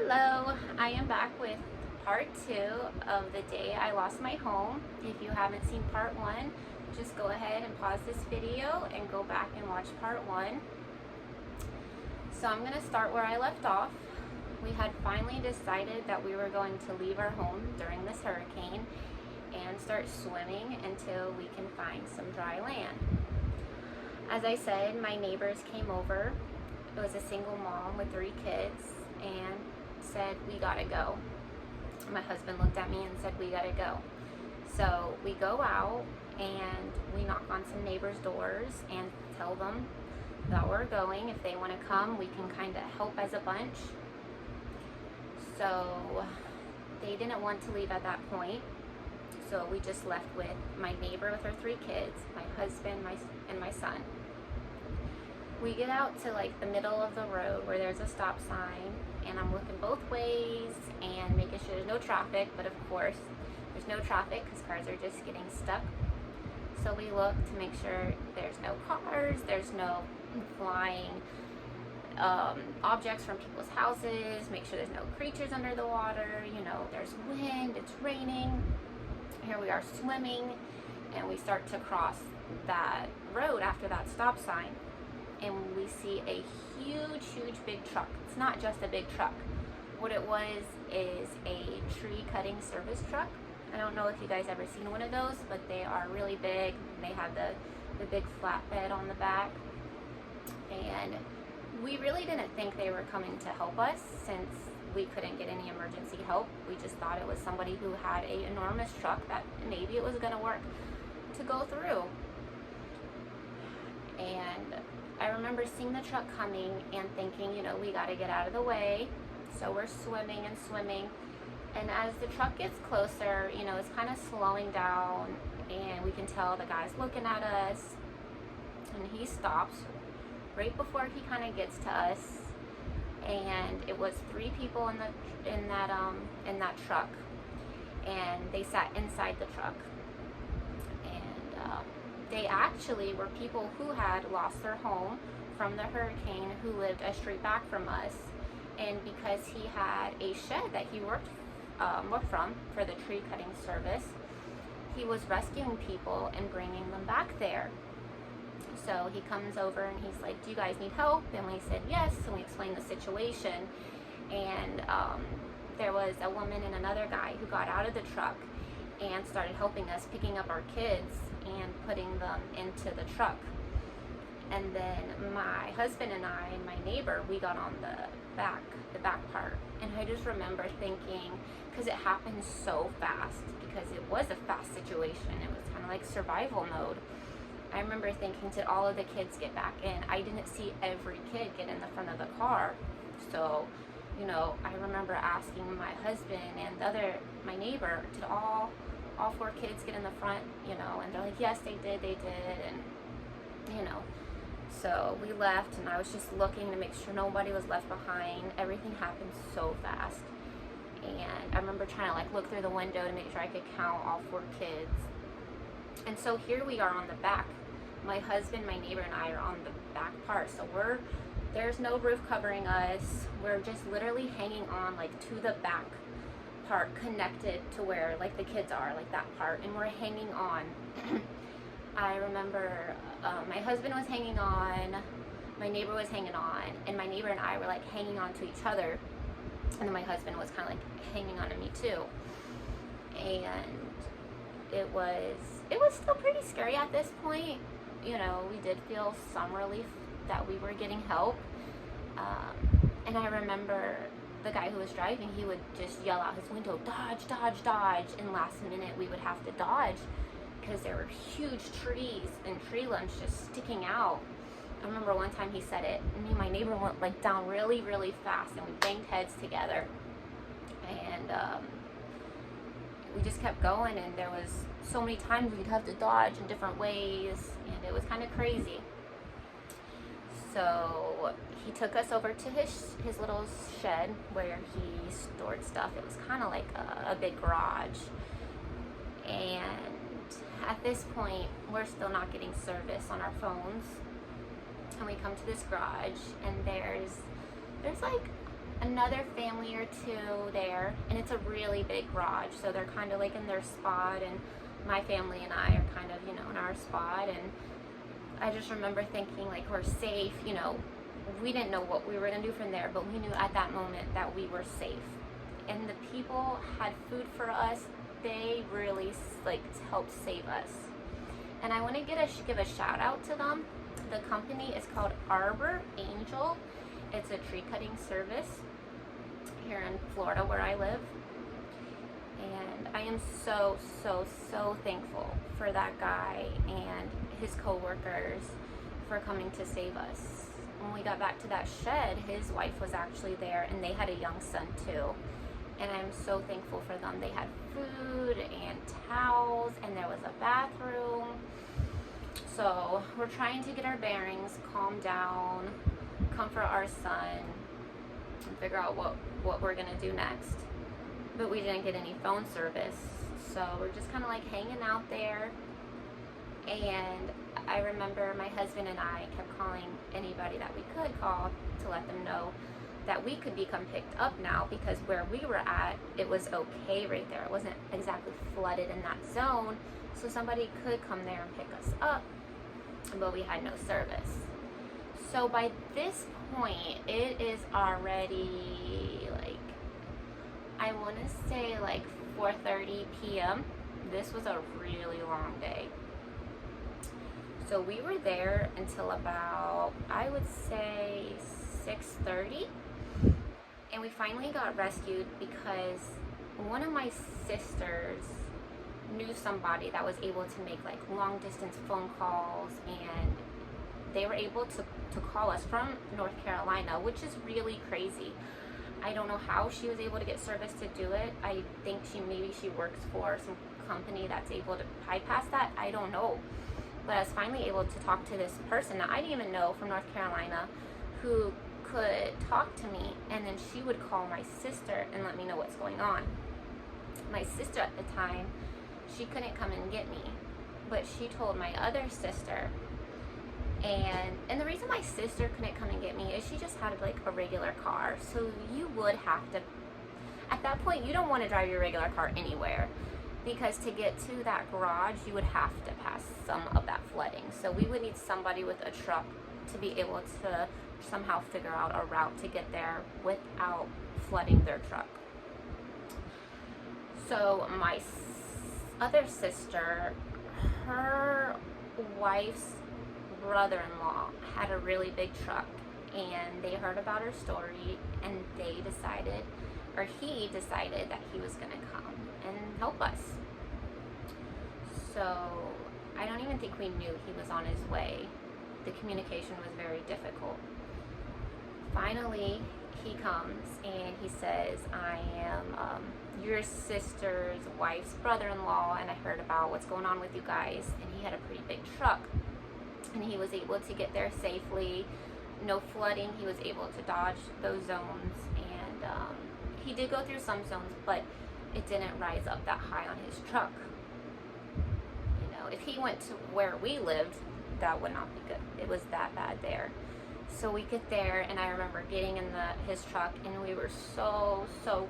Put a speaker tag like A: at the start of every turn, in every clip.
A: Hello, I am back with part two of the day I lost my home. If you haven't seen part one, just go ahead and pause this video and go back and watch part one. So I'm going to start where I left off. We had finally decided that we were going to leave our home during this hurricane and start swimming until we can find some dry land. As I said, my neighbors came over. It was a single mom with 3 kids and said, "We gotta go." My husband looked at me and said, "We gotta go." So we go out and we knock on some neighbors' doors and tell them that we're going. If they want to come, we can kind of help as a bunch. So they didn't want to leave at that point. So we just left with my neighbor with her 3 kids, my husband, and my son. We get out to like the middle of the road where there's a stop sign, and I'm looking both ways and making sure there's no traffic, but of course there's no traffic because cars are just getting stuck. So we look to make sure there's no cars, there's no flying objects from people's houses, make sure there's no creatures under the water, there's wind, it's raining. Here we are swimming, and we start to cross that road after that stop sign, and we see a huge big truck. It's not just a big truck. What it was is a tree cutting service truck. I don't know if you guys ever seen one of those, but they are really big. They have the big flatbed on the back, and we really didn't think they were coming to help us since we couldn't get any emergency help. We just thought it was somebody who had an enormous truck that maybe it was going to work to go through. And I remember seeing the truck coming and thinking, we got to get out of the way. So we're swimming and swimming. And as the truck gets closer, it's kind of slowing down, and we can tell the guy's looking at us, and he stops right before he kind of gets to us. And it was 3 people in that truck, and they sat inside the truck. And they actually were people who had lost their home from the hurricane, who lived a street back from us. And because he had a shed that he worked from for the tree cutting service, he was rescuing people and bringing them back there. So he comes over and he's like, "Do you guys need help?" And we said yes, and we explained the situation. And there was a woman and another guy who got out of the truck and started helping us, picking up our kids and putting them into the truck. And then my husband and I and my neighbor, we got on the back part. And I just remember thinking, because it happened so fast, because it was a fast situation, it was kind of like survival mode. I remember thinking, did all of the kids get back in? I didn't see every kid get in the front of the car. So, I remember asking my husband and my neighbor, did all 4 kids get in the front? And they're like, yes, they did. And, so we left, and I was just looking to make sure nobody was left behind. Everything happened so fast. And I remember trying to look through the window to make sure I could count all 4 kids. And so here we are on the back. My husband, my neighbor, and I are on the back part. So there's no roof covering us. We're just literally hanging on to the back part, connected to where the kids are, that part, and we're hanging on. I remember my husband was hanging on, my neighbor was hanging on, and my neighbor and I were hanging on to each other, and then my husband was kind of hanging on to me too. And it was still pretty scary at this point. We did feel some relief that we were getting help. And I remember the guy who was driving, he would just yell out his window, "Dodge, dodge, dodge." And last minute we would have to dodge because there were huge trees and tree limbs just sticking out. I remember one time he said it, and me and my neighbor went down really fast, and we banged heads together. And we just kept going, and there was so many times we'd have to dodge in different ways, and it was kind of crazy. So he took us over to his little shed where he stored stuff. It was kind of like a big garage. And at this point, we're still not getting service on our phones. And we come to this garage, and there's like another family or two there, and it's a really big garage, so they're kind of like in their spot, and my family and I are kind of, you know, in our spot. And I just remember thinking, like, we're safe, you know. We didn't know what we were going to do from there, but we knew at that moment that we were safe. And the people had food for us. They really, like, helped save us. And I want to give a shout out to them. The company is called Arbor Angel. It's a tree cutting service here in Florida where I live. And I am so, so, so thankful for that guy and his co-workers for coming to save us. When we got back to that shed, his wife was actually there, and they had a young son too. And I'm so thankful for them. They had food and towels, and there was a bathroom. So we're trying to get our bearings, calm down, comfort our son, and figure out what we're gonna do next. But we didn't get any phone service, so we're just kind of like hanging out there. And I remember my husband and I kept calling anybody that we could call to let them know that we could become picked up now, because where we were at, it was okay right there. It wasn't exactly flooded in that zone, so somebody could come there and pick us up, but we had no service. So by this point, it is already like, I want to say like 4:30 p.m. This was a really long day. So we were there until about, I would say, 6:30. And we finally got rescued because one of my sisters knew somebody that was able to make like long distance phone calls, and they were able to call us from North Carolina, which is really crazy. I don't know how she was able to get service to do it. I think maybe she works for some company that's able to bypass that. I don't know. But I was finally able to talk to this person that I didn't even know from North Carolina, who could talk to me, and then she would call my sister and let me know what's going on. My sister at the time, she couldn't come and get me, but she told my other sister. And the reason my sister couldn't come and get me is she just had like a regular car. So you would have to, at that point, you don't want to drive your regular car anywhere, because to get to that garage, you would have to pass some of that flooding. So we would need somebody with a truck to be able to somehow figure out a route to get there without flooding their truck. So my other sister, her wife's brother-in-law had a really big truck, and they heard about her story, and they decided, or he decided, that he was going to come and help us. So I don't even think we knew he was on his way. The communication was very difficult. Finally, he comes and he says, I am your sister's wife's brother-in-law, and I heard about what's going on with you guys. And he had a pretty big truck, and he was able to get there safely. No flooding. He was able to dodge those zones, and he did go through some zones, but it didn't rise up that high on his truck. You know, if he went to where we lived, that would not be good. It was that bad there. So we get there, and I remember getting in his truck, and we were so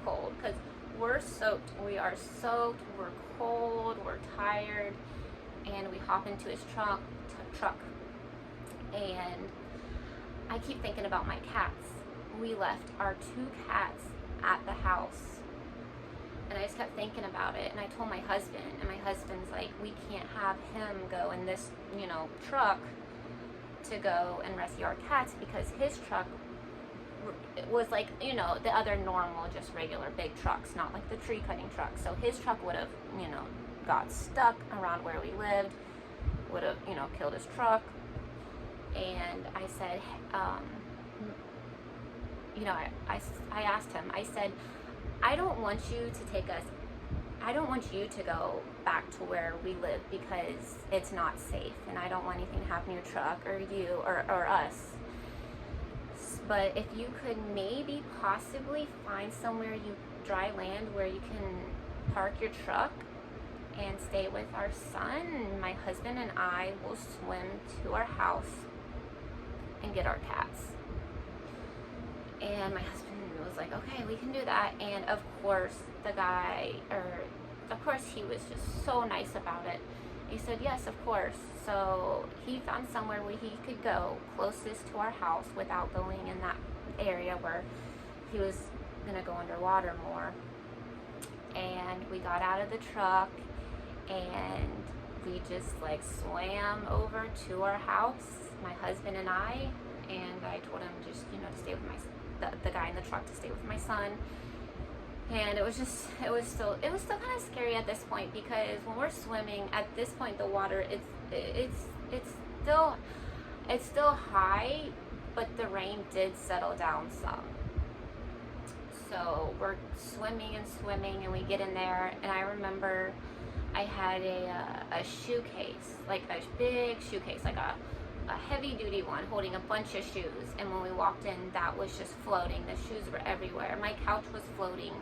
A: cold, because we're soaked. We are soaked. We're cold. We're tired, and we hop into his truck, and I keep thinking about my cats. We left our 2 cats at the house, and I just kept thinking about it. And I told my husband, and my husband's like, we can't have him go in this, you know, truck to go and rescue our cats, because his truck was like, you know, the other normal, just regular big trucks, not like the tree cutting truck. So his truck would have, you know, got stuck around where we lived, would have, you know, killed his truck. And I said, you know, I asked him, I said, I don't want you to go back to where we live, because it's not safe, and I don't want anything to happen to your truck or you or us. But if you could maybe possibly find somewhere, dry land, where you can park your truck and stay with our son, my husband and I will swim to our house and get our cats. And my husband was was like, okay, we can do that. And of course, he was just so nice about it. He said, yes, of course. So he found somewhere where he could go closest to our house without going in that area where he was going to go underwater more. And we got out of the truck and we just like swam over to our house, my husband and I told him just, to stay with the guy in the truck to stay with my son. And it was still kind of scary at this point, because when we're swimming at this point, the water it's still high, but the rain did settle down some. So we're swimming and we get in there, and I remember I had a shoe case, like a big shoe case, like a heavy duty one holding a bunch of shoes. And when we walked in, that was just floating. The shoes were everywhere. My couch was floating,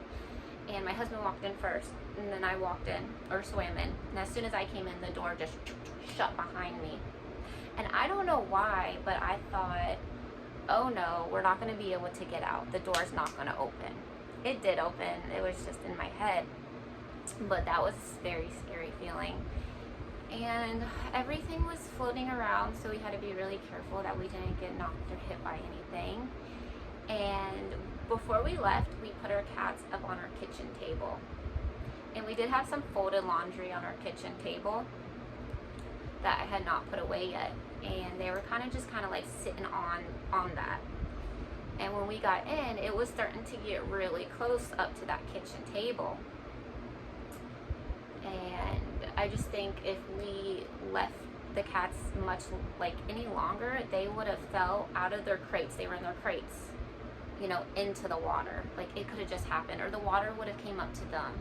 A: and my husband walked in first, and then I walked in, or swam in. And as soon as I came in, the door just shut behind me. And I don't know why, but I thought, oh no, we're not going to be able to get out. The door's not going to open. It did open. It was just in my head. But that was a very scary feeling. And everything was floating around, so we had to be really careful that we didn't get knocked or hit by anything. And before we left, we put our cats up on our kitchen table. And we did have some folded laundry on our kitchen table that I had not put away yet. And they were kind of like sitting on that. And when we got in, it was starting to get really close up to that kitchen table. And I just think if we left the cats much like any longer, they would have fell out of their crates. They were in their crates, into the water. Like, it could have just happened, or the water would have came up to them.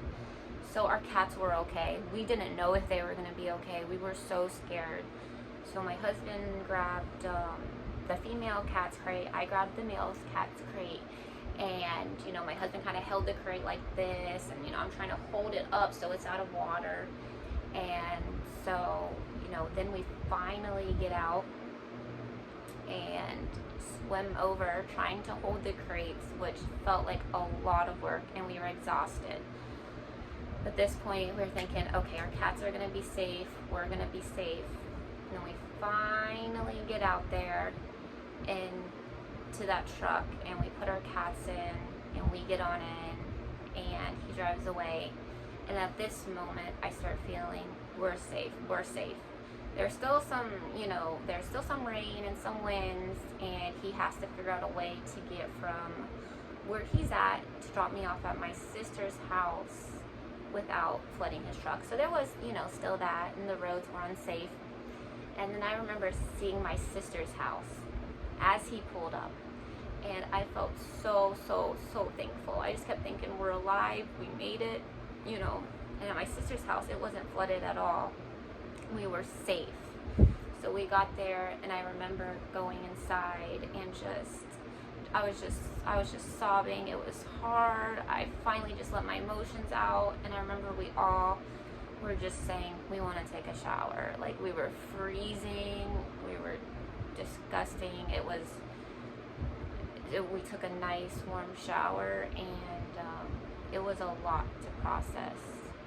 A: So our cats were okay. We didn't know if they were going to be okay. We were so scared. So my husband grabbed the female cat's crate. I grabbed the male cat's crate. And, my husband kind of held the crate like this. And, I'm trying to hold it up so it's out of water. And so, then we finally get out and swim over, trying to hold the crates, which felt like a lot of work, and we were exhausted. At this point, we were thinking, okay, our cats are going to be safe. We're going to be safe. And then we finally get out there into that truck, and we put our cats in, and we get on in, and he drives away. And at this moment, I start feeling we're safe. There's still some rain and some winds, and he has to figure out a way to get from where he's at to drop me off at my sister's house without flooding his truck. So there was, still that, and the roads were unsafe. And then I remember seeing my sister's house as he pulled up, and I felt so thankful. I just kept thinking, we're alive, we made it, and at my sister's house, it wasn't flooded at all. We were safe. So we got there, and I remember going inside, and I was just sobbing. It was hard. I finally just let my emotions out, and I remember we all were just saying, we want to take a shower. Like, we were freezing, we were disgusting. We took a nice warm shower, and it was a lot to process.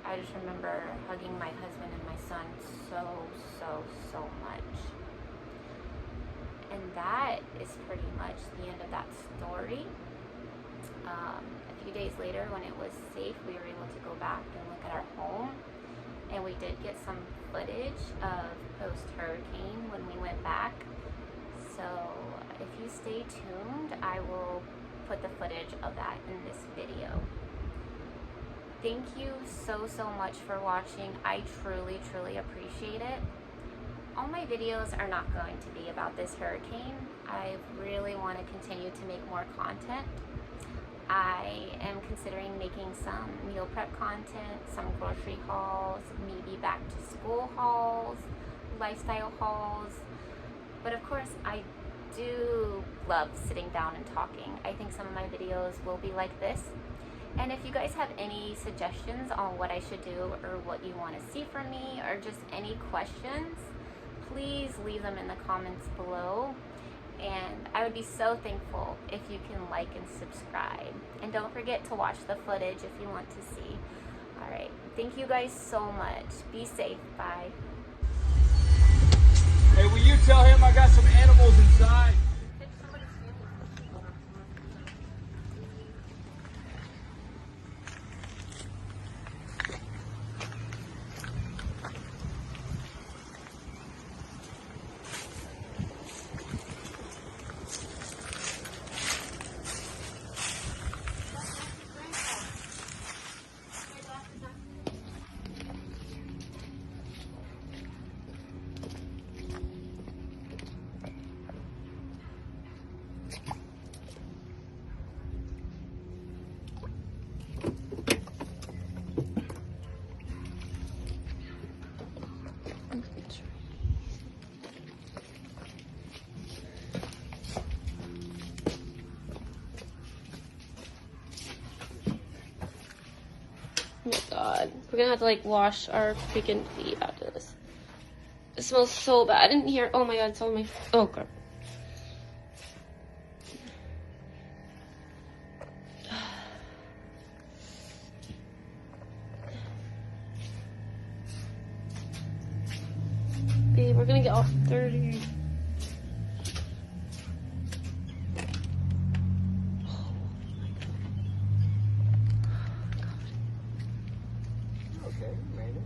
A: I just remember hugging my husband and my son so much. And that is pretty much the end of that story. A few days later, when it was safe, we were able to go back and look at our home. And we did get some footage of post-hurricane when we went back. So if you stay tuned, I will put the footage of that in this video. Thank you so much for watching. I truly appreciate it. All my videos are not going to be about this hurricane. I really want to continue to make more content. I am considering making some meal prep content, some grocery hauls, maybe back to school hauls, lifestyle hauls. But of course, I do love sitting down and talking. I think some of my videos will be like this. And if you guys have any suggestions on what I should do, or what you want to see from me, or just any questions, please leave them in the comments below. And I would be so thankful if you can like and subscribe. And don't forget to watch the footage if you want to see. Alright, thank you guys so much. Be safe. Bye.
B: Hey, will you tell him I got some animals inside?
C: Oh my god. We're gonna have to like wash our freaking feet after this. It smells so bad in here. Oh my god, it's all my. Oh god. Babe, we're gonna get all 30.
B: Okay, made it.